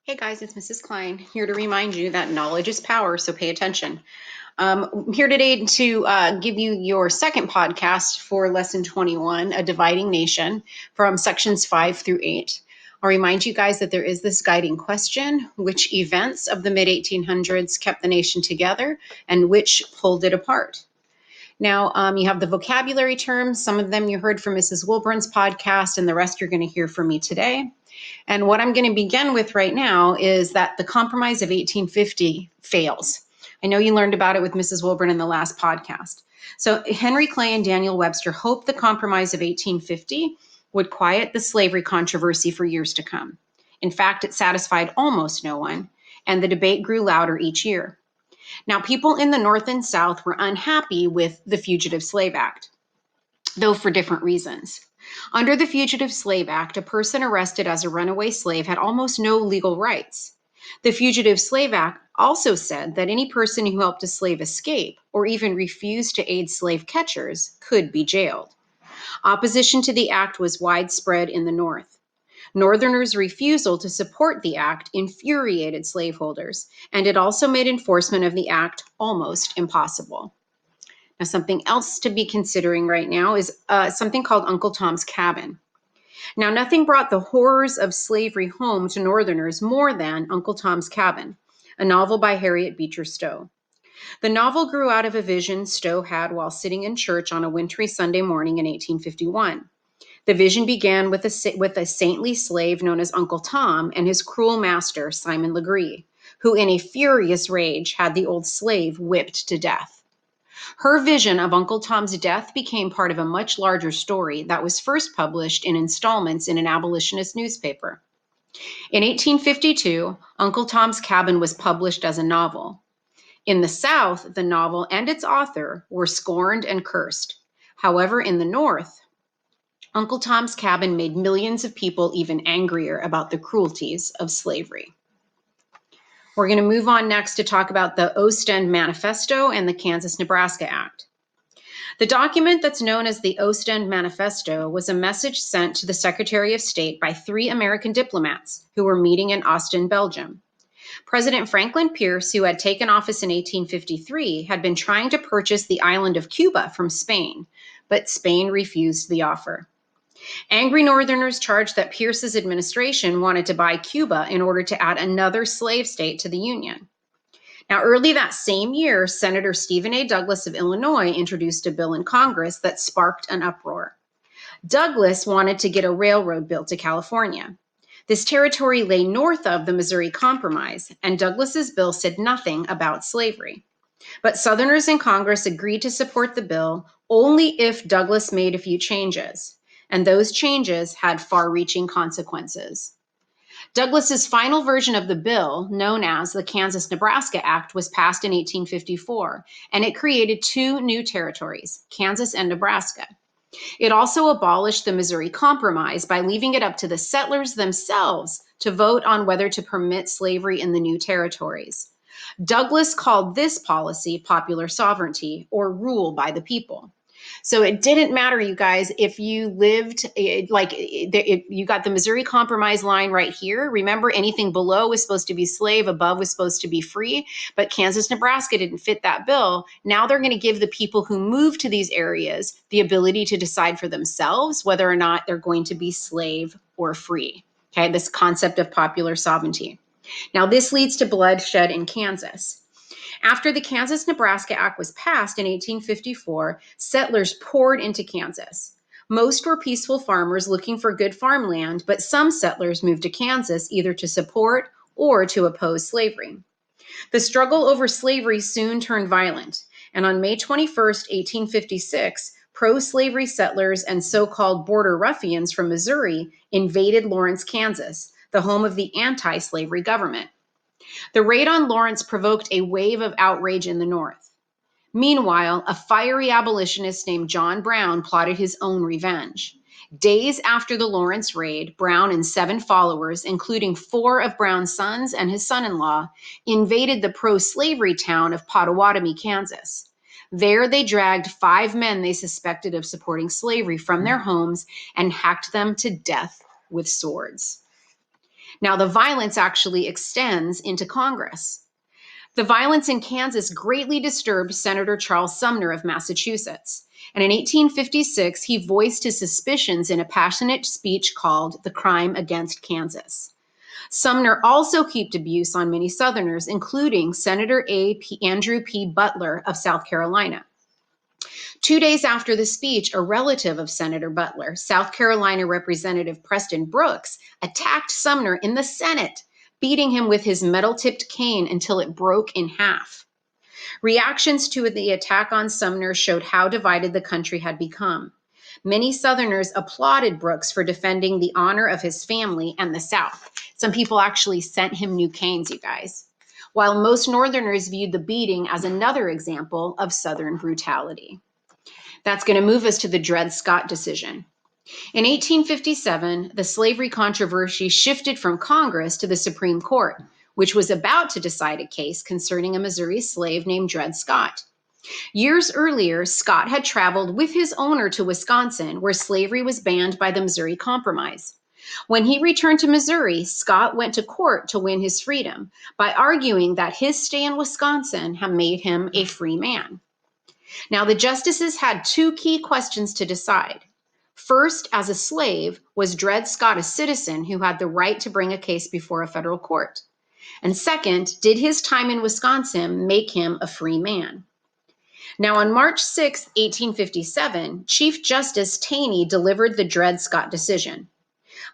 Hey guys, it's Mrs. Klein here to remind you that knowledge is power, so pay attention. I'm here today to give you your second podcast for Lesson 21, A Dividing Nation, from sections 5 through 8. I'll remind you guys that there is this guiding question: which events of the mid-1800s kept the nation together and which pulled it apart? Now, you have the vocabulary terms. Some of them you heard from Mrs. Wilburn's podcast, and the rest you're going to hear from me today. And what I'm going to begin with right now is that the Compromise of 1850 fails. I know you learned about it with Mrs. Wilburn in the last podcast. So Henry Clay and Daniel Webster hoped the Compromise of 1850 would quiet the slavery controversy for years to come. In fact, it satisfied almost no one, and the debate grew louder each year. Now, people in the North and South were unhappy with the Fugitive Slave Act, though for different reasons. Under the Fugitive Slave Act, a person arrested as a runaway slave had almost no legal rights. The Fugitive Slave Act also said that any person who helped a slave escape or even refused to aid slave catchers could be jailed. Opposition to the act was widespread in the North. Northerners' refusal to support the act infuriated slaveholders, and it also made enforcement of the act almost impossible. Now, something else to be considering right now is something called Uncle Tom's Cabin. Now, nothing brought the horrors of slavery home to Northerners more than Uncle Tom's Cabin, a novel by Harriet Beecher Stowe. The novel grew out of a vision Stowe had while sitting in church on a wintry Sunday morning in 1851. The vision began with a saintly slave known as Uncle Tom and his cruel master, Simon Legree, who in a furious rage had the old slave whipped to death. Her vision of Uncle Tom's death became part of a much larger story that was first published in installments in an abolitionist newspaper. In 1852, Uncle Tom's Cabin was published as a novel. In the South, the novel and its author were scorned and cursed. However, in the North, Uncle Tom's Cabin made millions of people even angrier about the cruelties of slavery. We're going to move on next to talk about the Ostend Manifesto and the Kansas-Nebraska Act. The document that's known as the Ostend Manifesto was a message sent to the Secretary of State by 3 American diplomats who were meeting in Ostend, Belgium. President Franklin Pierce, who had taken office in 1853, had been trying to purchase the island of Cuba from Spain, but Spain refused the offer. Angry Northerners charged that Pierce's administration wanted to buy Cuba in order to add another slave state to the Union. Now, early that same year, Senator Stephen A. Douglas of Illinois introduced a bill in Congress that sparked an uproar. Douglas wanted to get a railroad built to California. This territory lay north of the Missouri Compromise, and Douglas's bill said nothing about slavery. But Southerners in Congress agreed to support the bill only if Douglas made a few changes, and those changes had far-reaching consequences. Douglas's final version of the bill, known as the Kansas-Nebraska Act, was passed in 1854, and it created 2 new territories, Kansas and Nebraska. It also abolished the Missouri Compromise by leaving it up to the settlers themselves to vote on whether to permit slavery in the new territories. Douglas called this policy popular sovereignty, or rule by the people. So it didn't matter, you guys, if you lived, you got the Missouri Compromise line right here. Remember, anything below was supposed to be slave, above was supposed to be free, but Kansas, Nebraska didn't fit that bill. Now they're going to give the people who move to these areas the ability to decide for themselves whether or not they're going to be slave or free. Okay, this concept of popular sovereignty. Now, this leads to bloodshed in Kansas. After the Kansas-Nebraska Act was passed in 1854, settlers poured into Kansas. Most were peaceful farmers looking for good farmland, but some settlers moved to Kansas either to support or to oppose slavery. The struggle over slavery soon turned violent, and on May 21st, 1856, pro-slavery settlers and so-called border ruffians from Missouri invaded Lawrence, Kansas, the home of the anti-slavery government. The raid on Lawrence provoked a wave of outrage in the North. Meanwhile, a fiery abolitionist named John Brown plotted his own revenge. Days after the Lawrence raid, Brown and 7 followers, including 4 of Brown's sons and his son-in-law, invaded the pro-slavery town of Pottawatomie, Kansas. There, they dragged 5 men they suspected of supporting slavery from their homes and hacked them to death with swords. Now, the violence actually extends into Congress. The violence in Kansas greatly disturbed Senator Charles Sumner of Massachusetts. And in 1856, he voiced his suspicions in a passionate speech called The Crime Against Kansas. Sumner also heaped abuse on many Southerners, including Senator Andrew P. Butler of South Carolina. 2 days after the speech, a relative of Senator Butler, South Carolina Representative Preston Brooks, attacked Sumner in the Senate, beating him with his metal-tipped cane until it broke in half. Reactions to the attack on Sumner showed how divided the country had become. Many Southerners applauded Brooks for defending the honor of his family and the South. Some people actually sent him new canes, you guys, while most Northerners viewed the beating as another example of Southern brutality. That's going to move us to the Dred Scott decision. In 1857, the slavery controversy shifted from Congress to the Supreme Court, which was about to decide a case concerning a Missouri slave named Dred Scott. Years earlier, Scott had traveled with his owner to Wisconsin, where slavery was banned by the Missouri Compromise. When he returned to Missouri, Scott went to court to win his freedom by arguing that his stay in Wisconsin had made him a free man. Now, the justices had two key questions to decide. First, as a slave, was Dred Scott a citizen who had the right to bring a case before a federal court? And second, did his time in Wisconsin make him a free man? Now, on March 6, 1857, Chief Justice Taney delivered the Dred Scott decision.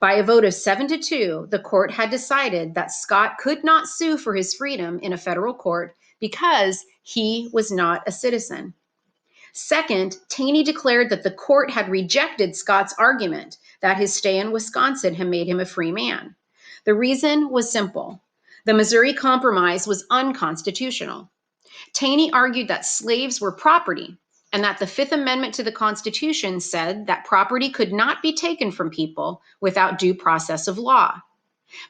By a vote of 7-2, the court had decided that Scott could not sue for his freedom in a federal court because he was not a citizen. Second, Taney declared that the court had rejected Scott's argument that his stay in Wisconsin had made him a free man. The reason was simple. The Missouri Compromise was unconstitutional. Taney argued that slaves were property and that the Fifth Amendment to the Constitution said that property could not be taken from people without due process of law.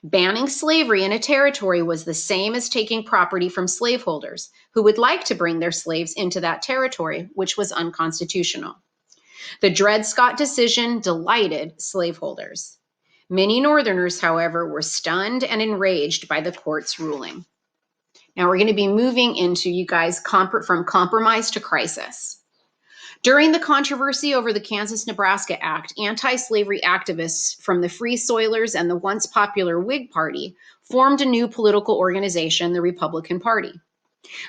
Banning slavery in a territory was the same as taking property from slaveholders who would like to bring their slaves into that territory, which was unconstitutional. The Dred Scott decision delighted slaveholders. Many Northerners, however, were stunned and enraged by the court's ruling. Now we're going to be moving into, you guys, from compromise to crisis. During the controversy over the Kansas-Nebraska Act, anti-slavery activists from the Free Soilers and the once popular Whig Party formed a new political organization, the Republican Party.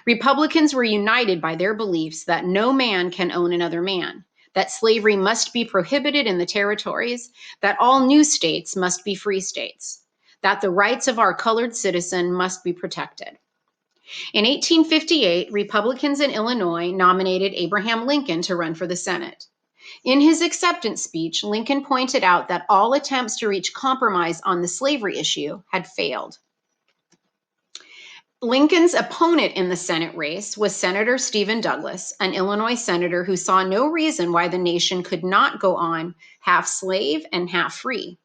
Republicans were united by their beliefs that no man can own another man, that slavery must be prohibited in the territories, that all new states must be free states, that the rights of our colored citizen must be protected. In 1858, Republicans in Illinois nominated Abraham Lincoln to run for the Senate. In his acceptance speech, Lincoln pointed out that all attempts to reach compromise on the slavery issue had failed. Lincoln's opponent in the Senate race was Senator Stephen Douglas, an Illinois senator who saw no reason why the nation could not go on half slave and half free.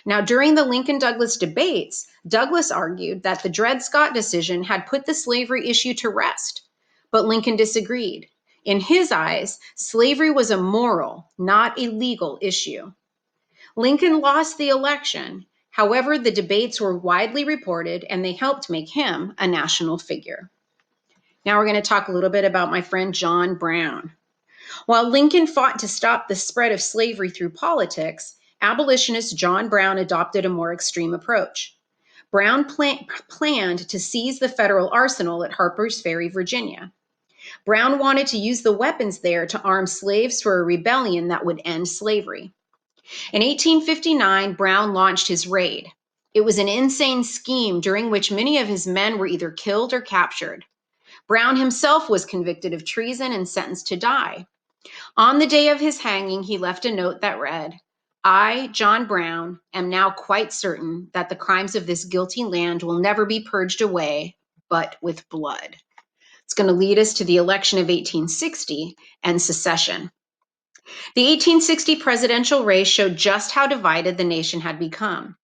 Now, during the Lincoln-Douglas debates, Douglas argued that the Dred Scott decision had put the slavery issue to rest, but Lincoln disagreed. In his eyes, slavery was a moral, not a legal issue. Lincoln lost the election. However, the debates were widely reported and they helped make him a national figure. Now we're going to talk a little bit about my friend John Brown. While Lincoln fought to stop the spread of slavery through politics, abolitionist John Brown adopted a more extreme approach. Brown planned to seize the federal arsenal at Harper's Ferry, Virginia. Brown wanted to use the weapons there to arm slaves for a rebellion that would end slavery. In 1859, Brown launched his raid. It was an insane scheme during which many of his men were either killed or captured. Brown himself was convicted of treason and sentenced to die. On the day of his hanging, he left a note that read, "I, John Brown, am now quite certain that the crimes of this guilty land will never be purged away, but with blood." It's going to lead us to the election of 1860 and secession. The 1860 presidential race showed just how divided the nation had become.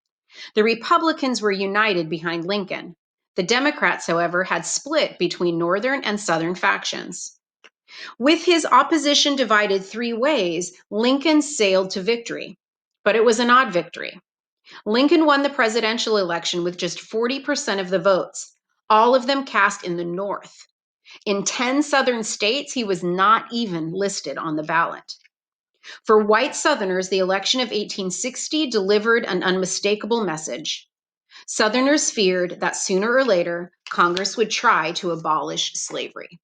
The Republicans were united behind Lincoln. The Democrats, however, had split between Northern and Southern factions. With his opposition divided three ways, Lincoln sailed to victory. But it was an odd victory. Lincoln won the presidential election with just 40% of the votes, all of them cast in the North. In 10 Southern states, he was not even listed on the ballot. For white Southerners, the election of 1860 delivered an unmistakable message. Southerners feared that sooner or later, Congress would try to abolish slavery.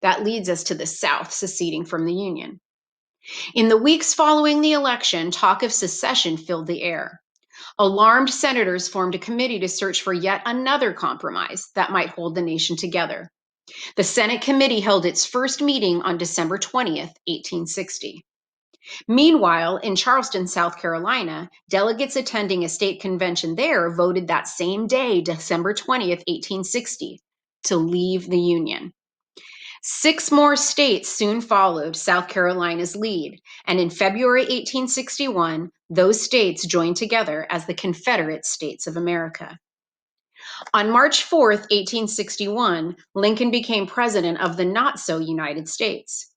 That leads us to the South seceding from the Union. In the weeks following the election, talk of secession filled the air. Alarmed senators formed a committee to search for yet another compromise that might hold the nation together. The Senate committee held its first meeting on December 20th, 1860. Meanwhile, in Charleston, South Carolina, delegates attending a state convention there voted that same day, December 20th, 1860, to leave the Union. 6 more states soon followed South Carolina's lead, and in February 1861, those states joined together as the Confederate States of America. On March 4th, 1861, Lincoln became president of the not-so-United States.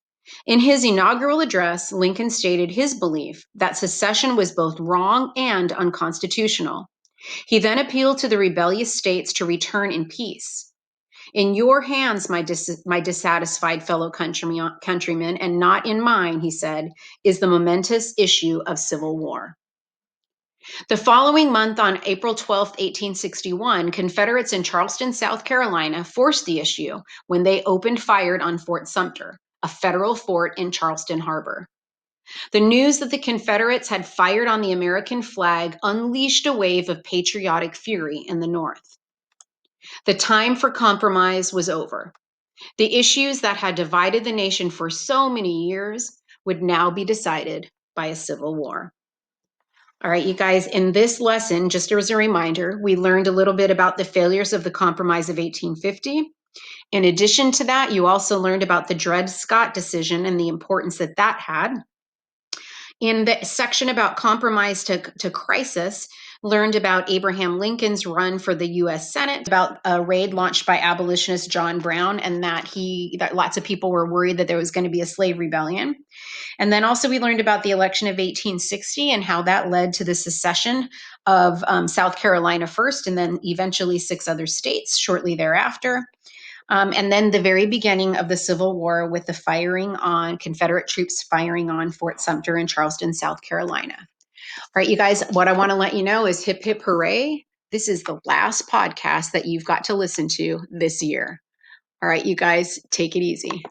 In his inaugural address, Lincoln stated his belief that secession was both wrong and unconstitutional. He then appealed to the rebellious states to return in peace. In your hands, my dissatisfied fellow countrymen, and not in mine, he said, is the momentous issue of civil war. The following month, on April 12, 1861, Confederates in Charleston, South Carolina, forced the issue when they opened fire on Fort Sumter, a federal fort in Charleston Harbor. The news that the Confederates had fired on the American flag unleashed a wave of patriotic fury in the North. The time for compromise was over. The issues that had divided the nation for so many years would now be decided by a civil war. All right, you guys, in this lesson, just as a reminder, we learned a little bit about the failures of the Compromise of 1850. In addition to that, you also learned about the Dred Scott decision and the importance that that had. In the section about compromise to crisis, learned about Abraham Lincoln's run for the U.S. Senate, about a raid launched by abolitionist John Brown, and that lots of people were worried that there was going to be a slave rebellion. And then also we learned about the election of 1860 and how that led to the secession of South Carolina first, and then eventually 6 other states shortly thereafter. And then the very beginning of the Civil War with the Confederate troops firing on Fort Sumter in Charleston, South Carolina. All right, you guys, what I want to let you know is hip, hip, hooray. This is the last podcast that you've got to listen to this year. All right, you guys, take it easy.